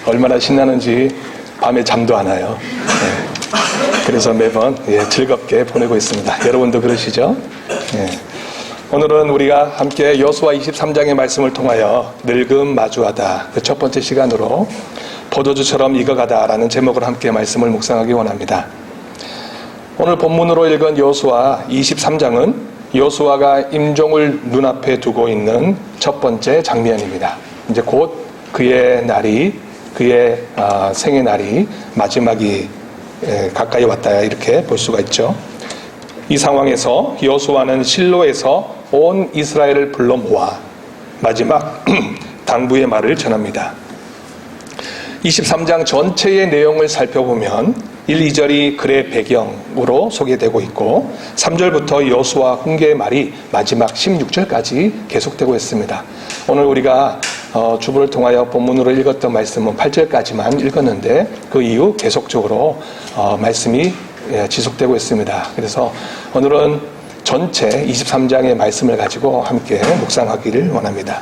얼마나 신나는지 밤에 잠도 안 와요. 그래서 매번 즐겁게 보내고 있습니다. 여러분도 그러시죠? 오늘은 우리가 함께 여호수아 23장의 말씀을 통하여 늙음 마주하다, 그 첫 번째 시간으로 포도주처럼 익어가다라는 제목으로 함께 말씀을 묵상하기 원합니다. 오늘 본문으로 읽은 여호수아 23장은 여호수아가 임종을 눈앞에 두고 있는 첫 번째 장면입니다. 이제 곧 그의 날이, 그의 생의 날이 마지막이 가까이 왔다, 이렇게 볼 수가 있죠. 이 상황에서 여호수아는 실로에서 온 이스라엘을 불러 모아 마지막 당부의 말을 전합니다. 23장 전체의 내용을 살펴보면 1, 2절이 글의 배경으로 소개되고 있고 3절부터 여호수아 훈계의 말이 마지막 16절까지 계속되고 있습니다. 오늘 우리가 주보를 통하여 본문으로 읽었던 말씀은 8절까지만 읽었는데 그 이후 계속적으로 말씀이 지속되고 있습니다. 그래서 오늘은 전체 23장의 말씀을 가지고 함께 묵상하기를 원합니다.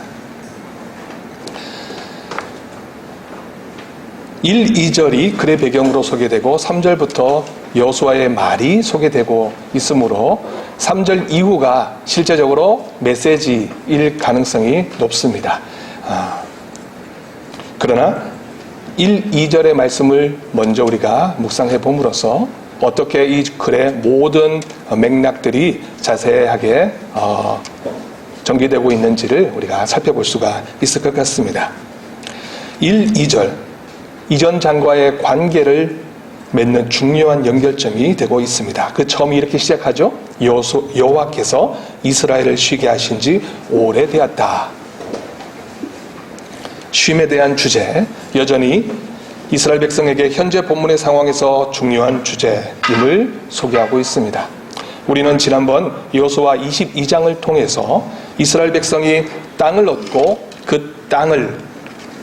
1, 2절이 글의 배경으로 소개되고 3절부터 여호수아의 말이 소개되고 있으므로 3절 이후가 실제적으로 메시지일 가능성이 높습니다. 그러나 1, 2절의 말씀을 먼저 우리가 묵상해 봄으로써 어떻게 이 글의 모든 맥락들이 자세하게 전개되고 있는지를 우리가 살펴볼 수가 있을 것 같습니다. 1, 2절 이전 장과의 관계를 맺는 중요한 연결점이 되고 있습니다. 그 처음이 이렇게 시작하죠. 여호와께서 이스라엘을 쉬게 하신 지 오래되었다. 쉼에 대한 주제, 여전히 이스라엘 백성에게 현재 본문의 상황에서 중요한 주제임을 소개하고 있습니다. 우리는 지난번 여호수아 22장을 통해서 이스라엘 백성이 땅을 얻고 그 땅을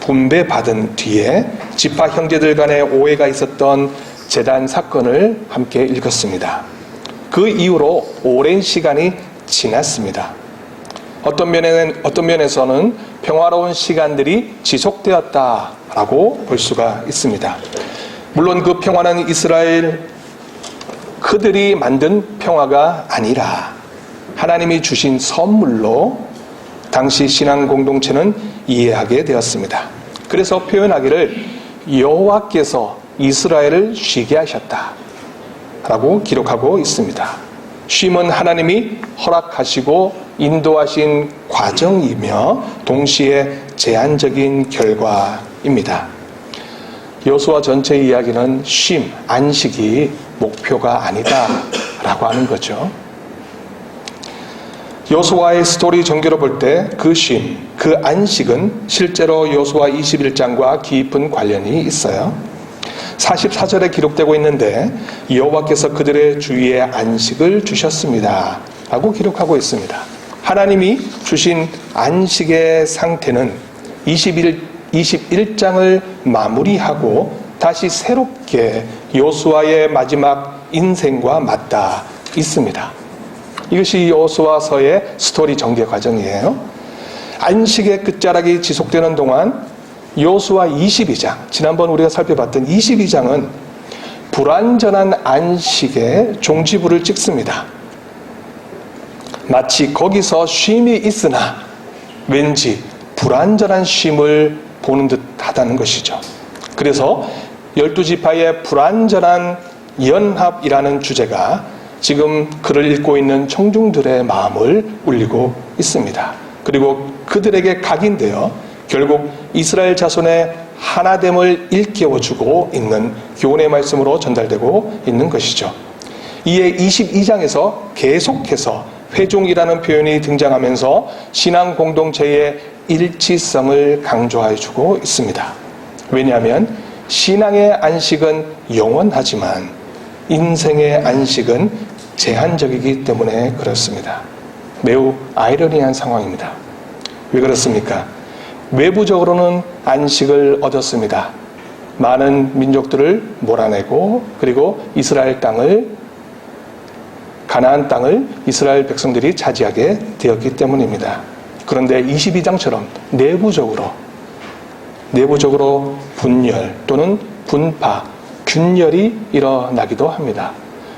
분배받은 뒤에 지파 형제들 간의 오해가 있었던 제단 사건을 함께 읽었습니다. 그 이후로 오랜 시간이 지났습니다. 어떤 면에서는 평화로운 시간들이 지속되었다라고 볼 수가 있습니다. 물론 그 평화는 이스라엘 그들이 만든 평화가 아니라 하나님이 주신 선물로 당시 신앙 공동체는 이해하게 되었습니다. 그래서 표현하기를 여호와께서 이스라엘을 쉬게 하셨다 라고 기록하고 있습니다. 쉼은 하나님이 허락하시고 인도하신 과정이며 동시에 제한적인 결과입니다. 여호수아 전체 이야기는 쉼, 안식이 목표가 아니다 라고 하는 거죠. 여호수아의 스토리 전개로 볼 때 그 쉼, 그 안식은 실제로 여호수아 21장과 깊은 관련이 있어요. 44절에 기록되고 있는데 여호와께서 그들의 주위에 안식을 주셨습니다 라고 기록하고 있습니다. 하나님이 주신 안식의 상태는 21장을 마무리하고 다시 새롭게 여호수아의 마지막 인생과 맞닿아 있습니다. 이것이 여호수아서의 스토리 전개 과정이에요. 안식의 끝자락이 지속되는 동안 여호수아 22장, 지난번 우리가 살펴봤던 22장은 불완전한 안식의 종지부를 찍습니다. 마치 거기서 쉼이 있으나 왠지 불완전한 쉼을 보는 듯 하다는 것이죠. 그래서 12지파의 불완전한 연합이라는 주제가 지금 글을 읽고 있는 청중들의 마음을 울리고 있습니다. 그리고 그들에게 각인되어 결국 이스라엘 자손의 하나됨을 일깨워주고 있는 교훈의 말씀으로 전달되고 있는 것이죠. 이에 22장에서 계속해서 회중이라는 표현이 등장하면서 신앙 공동체의 일치성을 강조해주고 있습니다. 왜냐하면 신앙의 안식은 영원하지만 인생의 안식은 제한적이기 때문에 그렇습니다. 매우 아이러니한 상황입니다. 왜 그렇습니까? 외부적으로는 안식을 얻었습니다. 많은 민족들을 몰아내고 그리고 이스라엘 땅을, 가나안 땅을 이스라엘 백성들이 차지하게 되었기 때문입니다. 그런데 22장처럼 내부적으로 내부적으로 분열 또는 분파, 균열이 일어나기도 합니다.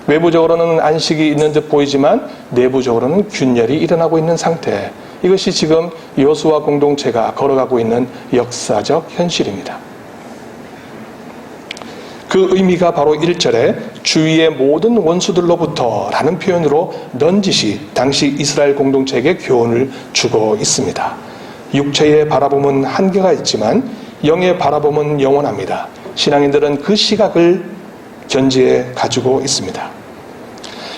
외부적으로는 안식이 있는 듯 보이지만 내부적으로는 균열이 일어나고 있는 상태. 이것이 지금 여호수아 공동체가 걸어가고 있는 역사적 현실입니다. 그 의미가 바로 1절에 주위의 모든 원수들로부터 라는 표현으로 넌지시 당시 이스라엘 공동체에게 교훈을 주고 있습니다. 육체의 바라봄은 한계가 있지만 영의 바라봄은 영원합니다. 신앙인들은 그 시각을 견지해 가지고 있습니다.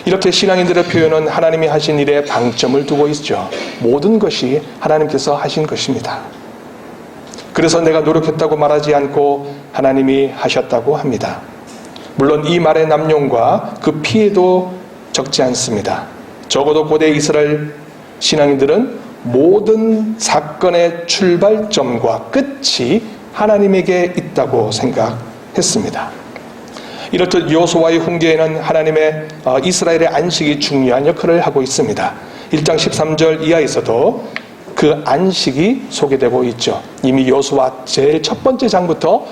이렇게 신앙인들의 표현은 하나님이 하신 일에 방점을 두고 있죠. 모든 것이 하나님께서 하신 것입니다. 그래서 내가 노력했다고 말하지 않고 하나님이 하셨다고 합니다. 물론 이 말의 남용과 그 피해도 적지 않습니다. 적어도 고대 이스라엘 신앙인들은 모든 사건의 출발점과 끝이 하나님에게 있다고 생각했습니다. 이렇듯 여호수아의 훈계에는 하나님의 이스라엘의 안식이 중요한 역할을 하고 있습니다. 1장 13절 이하에서도 그 안식이 소개되고 있죠. 이미 여호수아 제일 첫 번째 장부터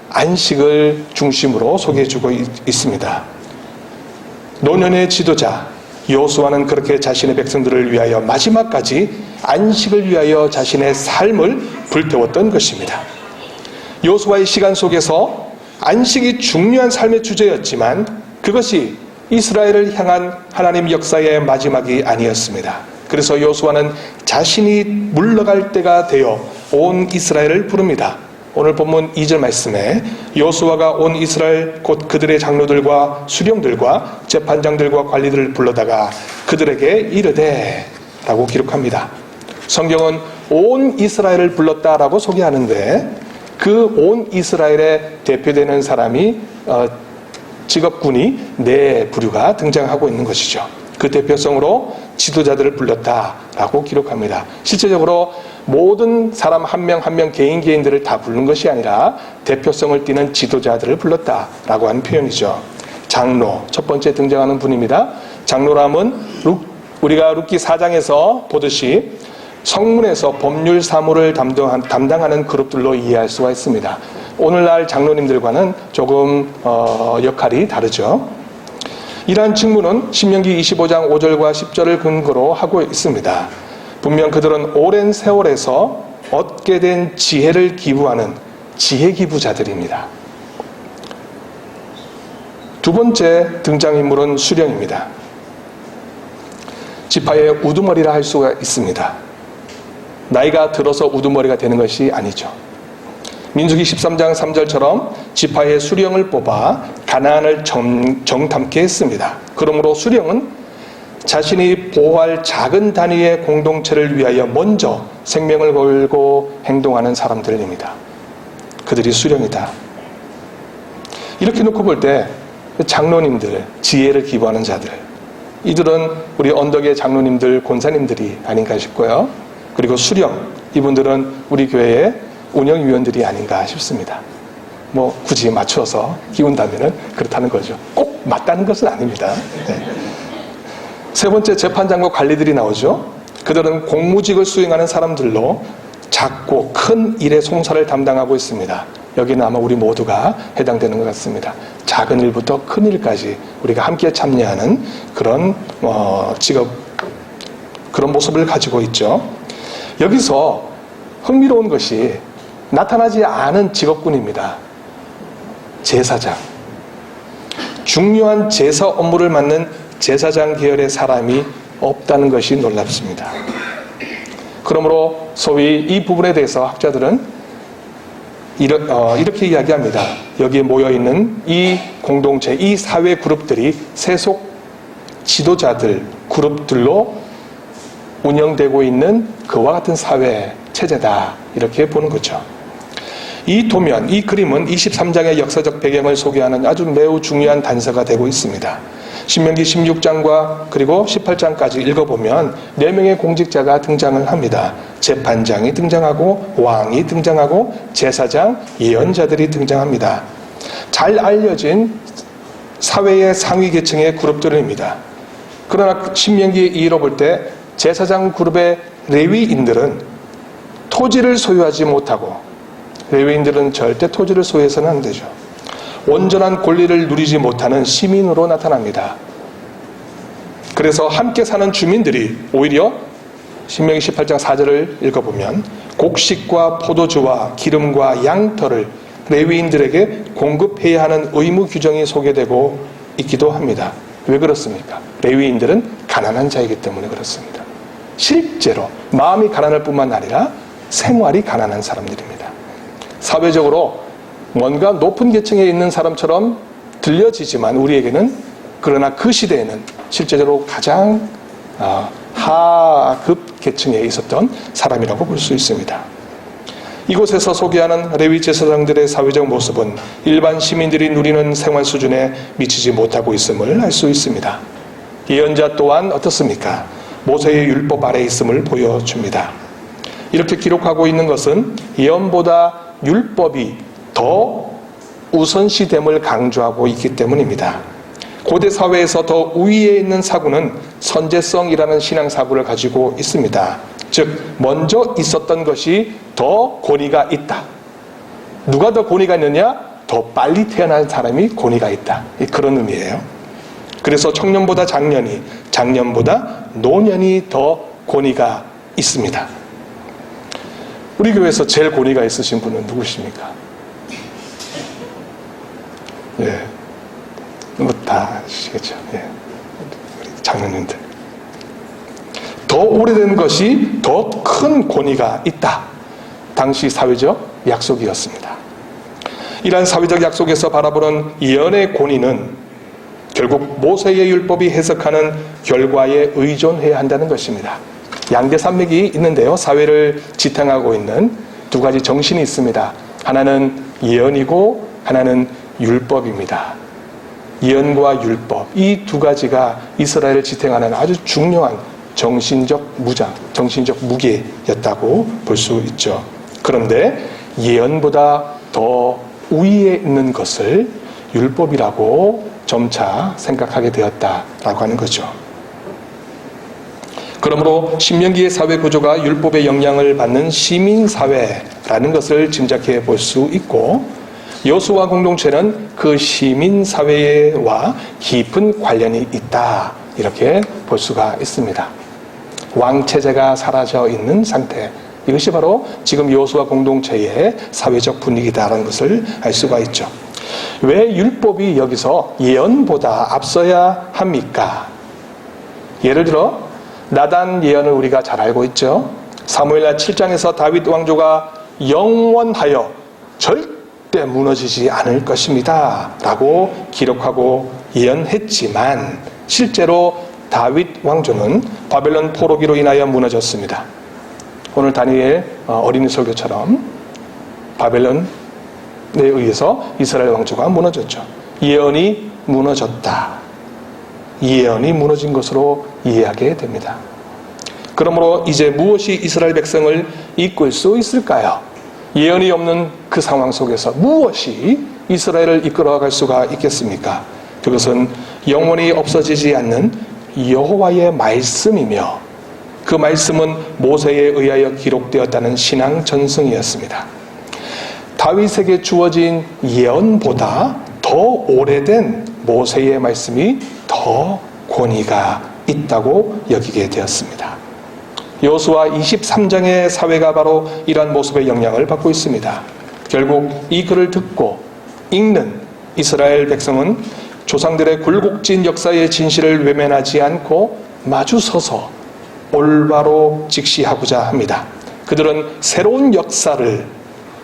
안식을 중심으로 소개해주고 있습니다. 노년의 지도자 여호수아는 그렇게 자신의 백성들을 위하여 마지막까지 안식을 위하여 자신의 삶을 불태웠던 것입니다. 여호수아의 시간 속에서 안식이 중요한 삶의 주제였지만 그것이 이스라엘을 향한 하나님 역사의 마지막이 아니었습니다. 그래서 여호수아는 자신이 물러갈 때가 되어 온 이스라엘을 부릅니다. 오늘 본문 2절 말씀에 여호수아가 온 이스라엘 곧 그들의 장로들과 수령들과 재판장들과 관리들을 불러다가 그들에게 이르되 라고 기록합니다. 성경은 온 이스라엘을 불렀다라고 소개하는데 그 온 이스라엘에 대표되는 사람이 직업군이 네 부류가 등장하고 있는 것이죠. 그 대표성으로 지도자들을 불렀다라고 기록합니다. 실제적으로 모든 사람 한 명 한 명 개인들을 다 부른 것이 아니라 대표성을 띠는 지도자들을 불렀다라고 하는 표현이죠. 장로, 첫 번째 등장하는 분입니다. 장로람은 우리가 룻기 4장에서 보듯이 성문에서 법률 사무를 담당하는 그룹들로 이해할 수가 있습니다. 오늘날 장로님들과는 조금 역할이 다르죠. 이러한 직무는 신명기 25장 5절과 10절을 근거로 하고 있습니다. 분명 그들은 오랜 세월에서 얻게 된 지혜를 기부하는 지혜 기부자들입니다. 두 번째 등장인물은 수령입니다. 지파의 우두머리라 할 수가 있습니다. 나이가 들어서 우두머리가 되는 것이 아니죠. 민수기 13장 3절처럼 지파의 수령을 뽑아 가나안을 정탐케 했습니다. 그러므로 수령은 자신이 보호할 작은 단위의 공동체를 위하여 먼저 생명을 걸고 행동하는 사람들입니다. 그들이 수령이다. 이렇게 놓고 볼 때 장로님들, 지혜를 기부하는 자들, 이들은 우리 언덕의 장로님들, 권사님들이 아닌가 싶고요. 그리고 수령, 이분들은 우리 교회의 운영위원들이 아닌가 싶습니다. 뭐 굳이 맞춰서 끼운다면 그렇다는 거죠. 꼭 맞다는 것은 아닙니다. 네. 세 번째, 재판장과 관리들이 나오죠. 그들은 공무직을 수행하는 사람들로 작고 큰 일의 송사를 담당하고 있습니다. 여기는 아마 우리 모두가 해당되는 것 같습니다. 작은 일부터 큰 일까지 우리가 함께 참여하는 그런 직업, 그런 모습을 가지고 있죠. 여기서 흥미로운 것이 나타나지 않은 직업군입니다. 제사장. 중요한 제사 업무를 맡는 제사장 계열의 사람이 없다는 것이 놀랍습니다. 그러므로 소위 이 부분에 대해서 학자들은 이렇게 이야기합니다. 여기에 모여있는 이 공동체, 이 사회 그룹들이 세속 지도자들 그룹들로 운영되고 있는 그와 같은 사회 체제다, 이렇게 보는 거죠. 이 도면, 이 그림은 23장의 역사적 배경을 소개하는 아주 매우 중요한 단서가 되고 있습니다. 신명기 16장과 그리고 18장까지 읽어보면 4명의 공직자가 등장을 합니다. 재판장이 등장하고 왕이 등장하고 제사장, 예언자들이 등장합니다. 잘 알려진 사회의 상위 계층의 그룹들입니다. 그러나 신명기 2로 볼 때 제사장 그룹의 레위인들은 토지를 소유하지 못하고 레위인들은 절대 토지를 소유해서는 안 되죠. 온전한 권리를 누리지 못하는 시민으로 나타납니다. 그래서 함께 사는 주민들이 오히려 신명기 18장 4절을 읽어보면 곡식과 포도주와 기름과 양털을 레위인들에게 공급해야 하는 의무 규정이 소개되고 있기도 합니다. 왜 그렇습니까? 레위인들은 가난한 자이기 때문에 그렇습니다. 실제로 마음이 가난할 뿐만 아니라 생활이 가난한 사람들입니다. 사회적으로 뭔가 높은 계층에 있는 사람처럼 들려지지만 우리에게는, 그러나 그 시대에는 실제로 가장 하급 계층에 있었던 사람이라고 볼 수 있습니다. 이곳에서 소개하는 레위 제사장들의 사회적 모습은 일반 시민들이 누리는 생활 수준에 미치지 못하고 있음을 알 수 있습니다. 예언자 또한 어떻습니까? 모세의 율법 아래 있음을 보여줍니다. 이렇게 기록하고 있는 것은 예언보다 율법이 더 우선시됨을 강조하고 있기 때문입니다. 고대 사회에서 더 우위에 있는 사고는 선제성이라는 신앙 사고를 가지고 있습니다. 즉 먼저 있었던 것이 더 권위가 있다. 누가 더 권위가 있느냐? 더 빨리 태어난 사람이 권위가 있다. 그런 의미예요. 그래서 청년보다 장년이, 장년보다 노년이 더 권위가 있습니다. 우리 교회에서 제일 권위가 있으신 분은 누구십니까? 예, 뭐 다 아시겠죠. 예, 우리 장로님들. 더 오래된 것이 더 큰 권위가 있다. 당시 사회적 약속이었습니다. 이러한 사회적 약속에서 바라보는 예언의 권위는 결국 모세의 율법이 해석하는 결과에 의존해야 한다는 것입니다. 양대 산맥이 있는데요. 사회를 지탱하고 있는 두 가지 정신이 있습니다. 하나는 예언이고 하나는 율법입니다. 예언과 율법, 이 두 가지가 이스라엘을 지탱하는 아주 중요한 정신적 무게였다고 볼 수 있죠. 그런데 예언보다 더 우위에 있는 것을 율법이라고 점차 생각하게 되었다라고 하는 거죠. 그러므로 신명기의 사회 구조가 율법의 영향을 받는 시민사회라는 것을 짐작해 볼 수 있고, 여호수아 공동체는 그 시민사회와 깊은 관련이 있다, 이렇게 볼 수가 있습니다. 왕체제가 사라져 있는 상태, 이것이 바로 지금 여호수아 공동체의 사회적 분위기다라는 것을 알 수가 있죠. 왜 율법이 여기서 예언보다 앞서야 합니까? 예를 들어 나단 예언을 우리가 잘 알고 있죠. 사무엘하 7장에서 다윗 왕조가 영원하여 절대 무너지지 않을 것입니다 라고 기록하고 예언했지만 실제로 다윗 왕조는 바벨론 포로기로 인하여 무너졌습니다. 오늘 다니엘 어린이 설교처럼 바벨론에 의해서 이스라엘 왕조가 무너졌죠. 예언이 무너졌다. 예언이 무너진 것으로 이해하게 됩니다. 그러므로 이제 무엇이 이스라엘 백성을 이끌 수 있을까요? 예언이 없는 그 상황 속에서 무엇이 이스라엘을 이끌어갈 수가 있겠습니까? 그것은 영원히 없어지지 않는 여호와의 말씀이며 그 말씀은 모세에 의하여 기록되었다는 신앙 전승이었습니다. 다윗에게 주어진 예언보다 더 오래된 모세의 말씀이 더 권위가 있다고 여기게 되었습니다. 여호수아 23장의 사회가 바로 이러한 모습의 영향을 받고 있습니다. 결국 이 글을 듣고 읽는 이스라엘 백성은 조상들의 굴곡진 역사의 진실을 외면하지 않고 마주서서 올바로 직시하고자 합니다. 그들은 새로운 역사를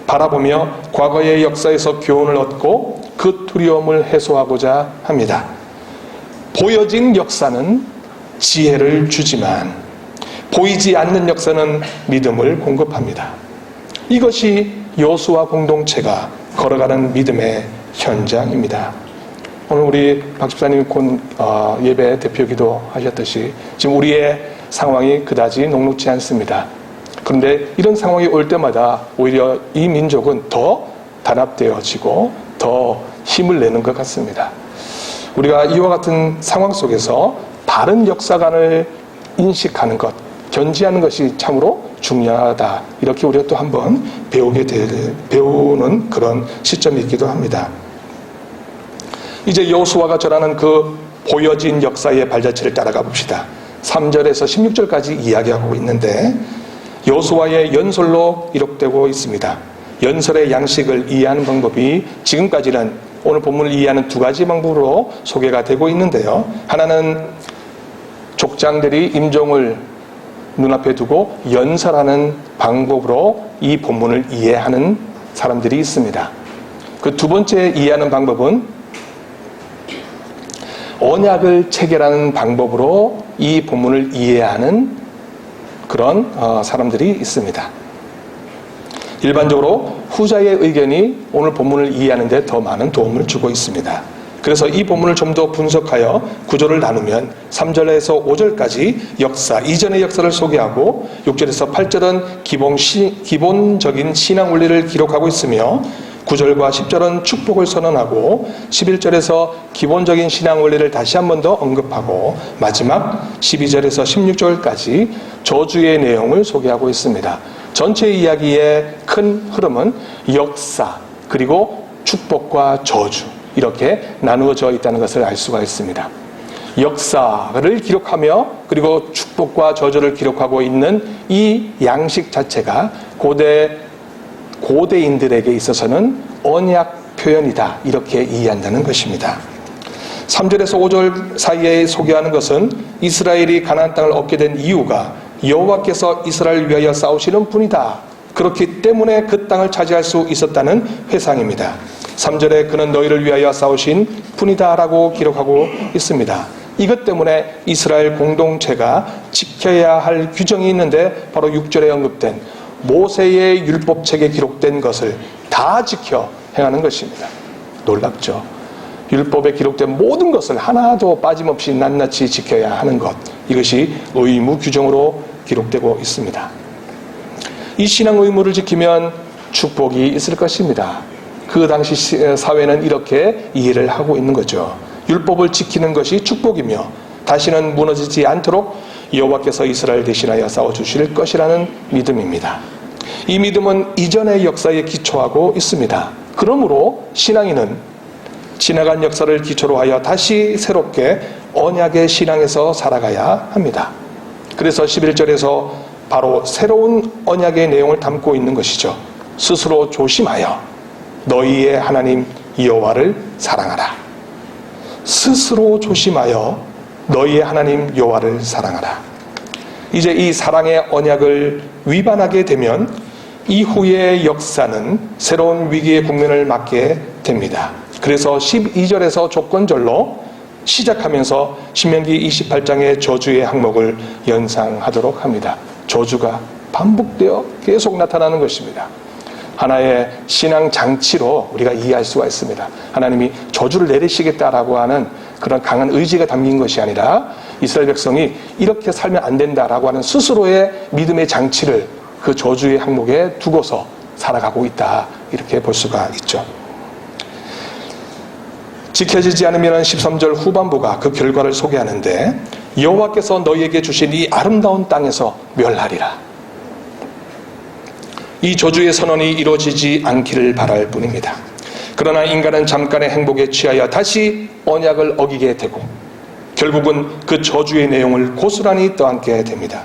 바라보며 과거의 역사에서 교훈을 얻고 그 두려움을 해소하고자 합니다. 보여진 역사는 지혜를 주지만 보이지 않는 역사는 믿음을 공급합니다. 이것이 여호수아 공동체가 걸어가는 믿음의 현장입니다. 오늘 우리 박 집사님이 곧 예배 대표기도 하셨듯이 지금 우리의 상황이 그다지 녹록지 않습니다. 그런데 이런 상황이 올 때마다 오히려 이 민족은 더 단합되어지고 더 힘을 내는 것 같습니다. 우리가 이와 같은 상황 속에서 바른 역사관을 인식하는 것, 견지하는 것이 참으로 중요하다. 이렇게 우리가 또 한번 배우는 그런 시점이 있기도 합니다. 이제 여호수아가 전하는 그 보여진 역사의 발자취를 따라가 봅시다. 3절에서 16절까지 이야기하고 있는데 여호수아의 연설로 기록되고 있습니다. 연설의 양식을 이해하는 방법이 지금까지는 오늘 본문을 이해하는 두 가지 방법으로 소개가 되고 있는데요. 하나는 족장들이 임종을 눈앞에 두고 연설하는 방법으로 이 본문을 이해하는 사람들이 있습니다. 그 두 번째 이해하는 방법은 언약을 체결하는 방법으로 이 본문을 이해하는 그런 사람들이 있습니다. 일반적으로 후자의 의견이 오늘 본문을 이해하는 데 더 많은 도움을 주고 있습니다. 그래서 이 본문을 좀 더 분석하여 구조를 나누면 3절에서 5절까지 역사, 이전의 역사를 소개하고 6절에서 8절은 기본적인 신앙 원리를 기록하고 있으며 9절과 10절은 축복을 선언하고 11절에서 기본적인 신앙 원리를 다시 한 번 더 언급하고 마지막 12절에서 16절까지 저주의 내용을 소개하고 있습니다. 전체 이야기의 큰 흐름은 역사 그리고 축복과 저주 이렇게 나누어져 있다는 것을 알 수가 있습니다. 역사를 기록하며 그리고 축복과 저주를 기록하고 있는 이 양식 자체가 고대인들에게 있어서는 언약 표현이다 이렇게 이해한다는 것입니다. 3절에서 5절 사이에 소개하는 것은 이스라엘이 가나안 땅을 얻게 된 이유가 여호와께서 이스라엘을 위하여 싸우시는 분이다. 그렇기 때문에 그 땅을 차지할 수 있었다는 회상입니다. 3절에 그는 너희를 위하여 싸우신 분이다 라고 기록하고 있습니다. 이것 때문에 이스라엘 공동체가 지켜야 할 규정이 있는데 바로 6절에 언급된 모세의 율법책에 기록된 것을 다 지켜 행하는 것입니다. 놀랍죠? 율법에 기록된 모든 것을 하나도 빠짐없이 낱낱이 지켜야 하는 것, 이것이 의무 규정으로 기록되고 있습니다. 이 신앙 의무를 지키면 축복이 있을 것입니다. 그 당시 사회는 이렇게 이해를 하고 있는 거죠. 율법을 지키는 것이 축복이며 다시는 무너지지 않도록 여호와께서 이스라엘 대신하여 싸워주실 것이라는 믿음입니다. 이 믿음은 이전의 역사에 기초하고 있습니다. 그러므로 신앙인은 지나간 역사를 기초로 하여 다시 새롭게 언약의 신앙에서 살아가야 합니다. 그래서 11절에서 바로 새로운 언약의 내용을 담고 있는 것이죠. 스스로 조심하여 너희의 하나님 여호와를 사랑하라. 스스로 조심하여 너희의 하나님 여호와를 사랑하라. 이제 이 사랑의 언약을 위반하게 되면 이후의 역사는 새로운 위기의 국면을 맞게 됩니다. 그래서 12절에서 조건절로 시작하면서 신명기 28장의 저주의 항목을 연상하도록 합니다. 저주가 반복되어 계속 나타나는 것입니다. 하나의 신앙 장치로 우리가 이해할 수가 있습니다. 하나님이 저주를 내리시겠다라고 하는 그런 강한 의지가 담긴 것이 아니라 이스라엘 백성이 이렇게 살면 안 된다라고 하는 스스로의 믿음의 장치를 그 저주의 항목에 두고서 살아가고 있다. 이렇게 볼 수가 있죠. 지켜지지 않으면 13절 후반부가 그 결과를 소개하는데 여호와께서 너희에게 주신 이 아름다운 땅에서 멸하리라. 이 저주의 선언이 이루어지지 않기를 바랄 뿐입니다. 그러나 인간은 잠깐의 행복에 취하여 다시 언약을 어기게 되고 결국은 그 저주의 내용을 고스란히 떠안게 됩니다.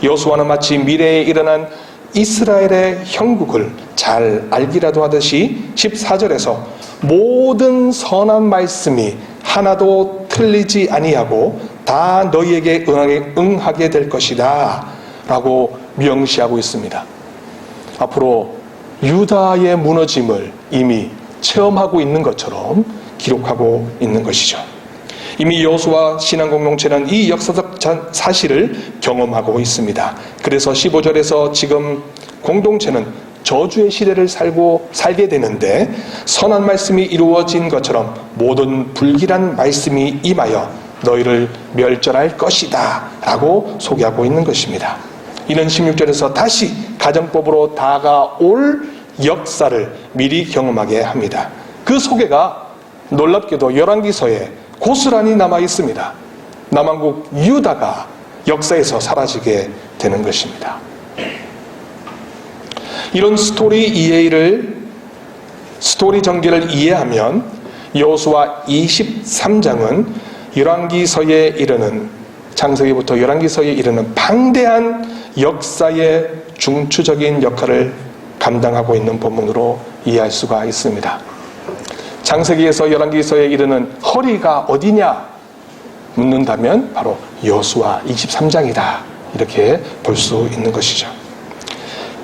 여호수아는 마치 미래에 일어난 이스라엘의 형국을 잘 알기라도 하듯이 14절에서 모든 선한 말씀이 하나도 틀리지 아니하고 다 너희에게 응하게 될 것이다 라고 명시하고 있습니다. 앞으로 유다의 무너짐을 이미 체험하고 있는 것처럼 기록하고 있는 것이죠. 이미 여호수아 신앙공동체는 이 역사적 사실을 경험하고 있습니다. 그래서 15절에서 지금 공동체는 저주의 시대를 살게 되는데 선한 말씀이 이루어진 것처럼 모든 불길한 말씀이 임하여 너희를 멸절할 것이다 라고 소개하고 있는 것입니다. 이는 16절에서 다시 가정법으로 다가올 역사를 미리 경험하게 합니다. 그 소개가 놀랍게도 열왕기서에 고스란히 남아 있습니다. 남왕국 유다가 역사에서 사라지게 되는 것입니다. 이런 스토리 전개를 이해하면 여호수아 23장은 열왕기서에 이르는, 창세기부터 열왕기서에 이르는 방대한 역사의 중추적인 역할을 감당하고 있는 본문으로 이해할 수가 있습니다. 창세기에서 열왕기서에 이르는 허리가 어디냐 묻는다면 바로 여호수아 23장이다, 이렇게 볼 수 있는 것이죠.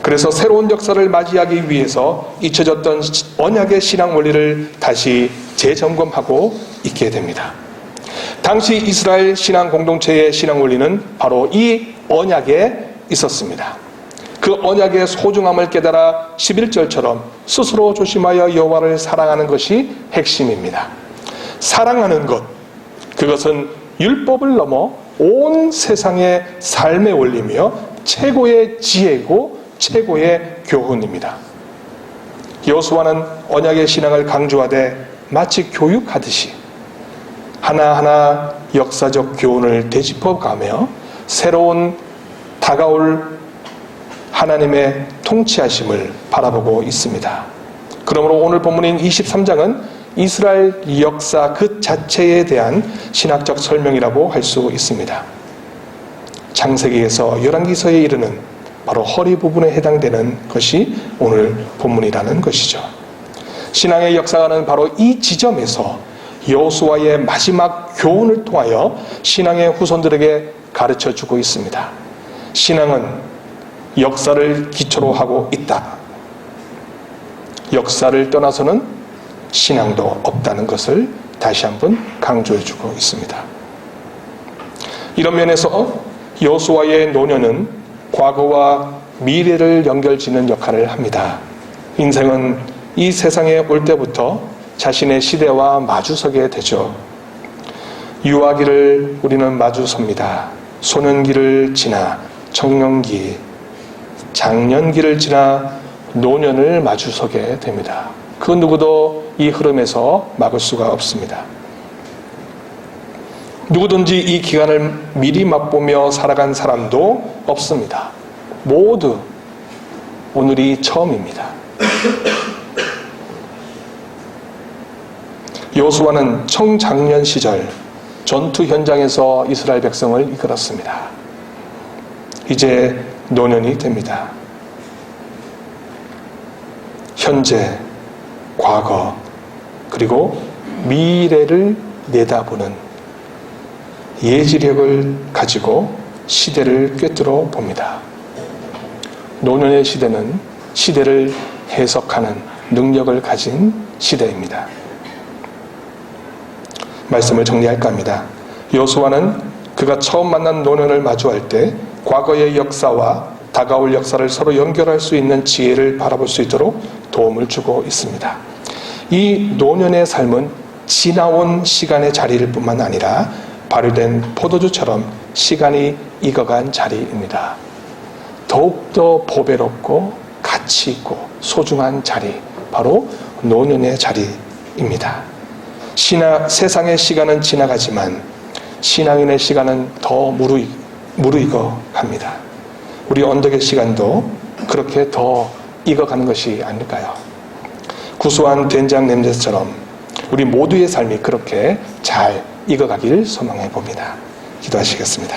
그래서 새로운 역사를 맞이하기 위해서 잊혀졌던 언약의 신앙 원리를 다시 재점검하고 있게 됩니다. 당시 이스라엘 신앙 공동체의 신앙 원리는 바로 이 언약에 있었습니다. 그 언약의 소중함을 깨달아 11절처럼 스스로 조심하여 여호와를 사랑하는 것이 핵심입니다. 사랑하는 것, 그것은 율법을 넘어 온 세상의 삶의 원리며 최고의 지혜고 최고의 교훈입니다. 여호수아는 언약의 신앙을 강조하되 마치 교육하듯이 하나하나 역사적 교훈을 되짚어가며 새로운 다가올 하나님의 통치하심을 바라보고 있습니다. 그러므로 오늘 본문인 23장은 이스라엘 역사 그 자체에 대한 신학적 설명이라고 할 수 있습니다. 창세기에서 열왕기서에 이르는 바로 허리 부분에 해당되는 것이 오늘 본문이라는 것이죠. 신앙의 역사가는 바로 이 지점에서 여호수아의 마지막 교훈을 통하여 신앙의 후손들에게 가르쳐주고 있습니다. 신앙은 역사를 기초로 하고 있다. 역사를 떠나서는 신앙도 없다는 것을 다시 한번 강조해주고 있습니다. 이런 면에서 여호수아의 노년은 과거와 미래를 연결짓는 역할을 합니다. 인생은 이 세상에 올 때부터 자신의 시대와 마주서게 되죠. 유아기를 우리는 마주섭니다. 소년기를 지나 청년기, 장년기를 지나 노년을 마주서게 됩니다. 그 누구도 이 흐름에서 막을 수가 없습니다. 누구든지 이 기간을 미리 맛보며 살아간 사람도 없습니다. 모두 오늘이 처음입니다. 여호수아는 청장년 시절 전투 현장에서 이스라엘 백성을 이끌었습니다. 이제 노년이 됩니다. 현재, 과거, 그리고 미래를 내다보는 예지력을 가지고 시대를 꿰뚫어 봅니다. 노년의 시대는 시대를 해석하는 능력을 가진 시대입니다. 말씀을 정리할까 합니다. 여호수아는 그가 처음 만난 노년을 마주할 때 과거의 역사와 다가올 역사를 서로 연결할 수 있는 지혜를 바라볼 수 있도록 도움을 주고 있습니다. 이 노년의 삶은 지나온 시간의 자리일 뿐만 아니라 발효된 포도주처럼 시간이 익어간 자리입니다. 더욱더 보배롭고 가치 있고 소중한 자리, 바로 노년의 자리입니다. 세상의 시간은 지나가지만 신앙인의 시간은 더 무르익어 갑니다. 우리 언덕의 시간도 그렇게 더 익어가는 것이 아닐까요? 구수한 된장 냄새처럼 우리 모두의 삶이 그렇게 잘 익어가길 소망해 봅니다. 기도하시겠습니다.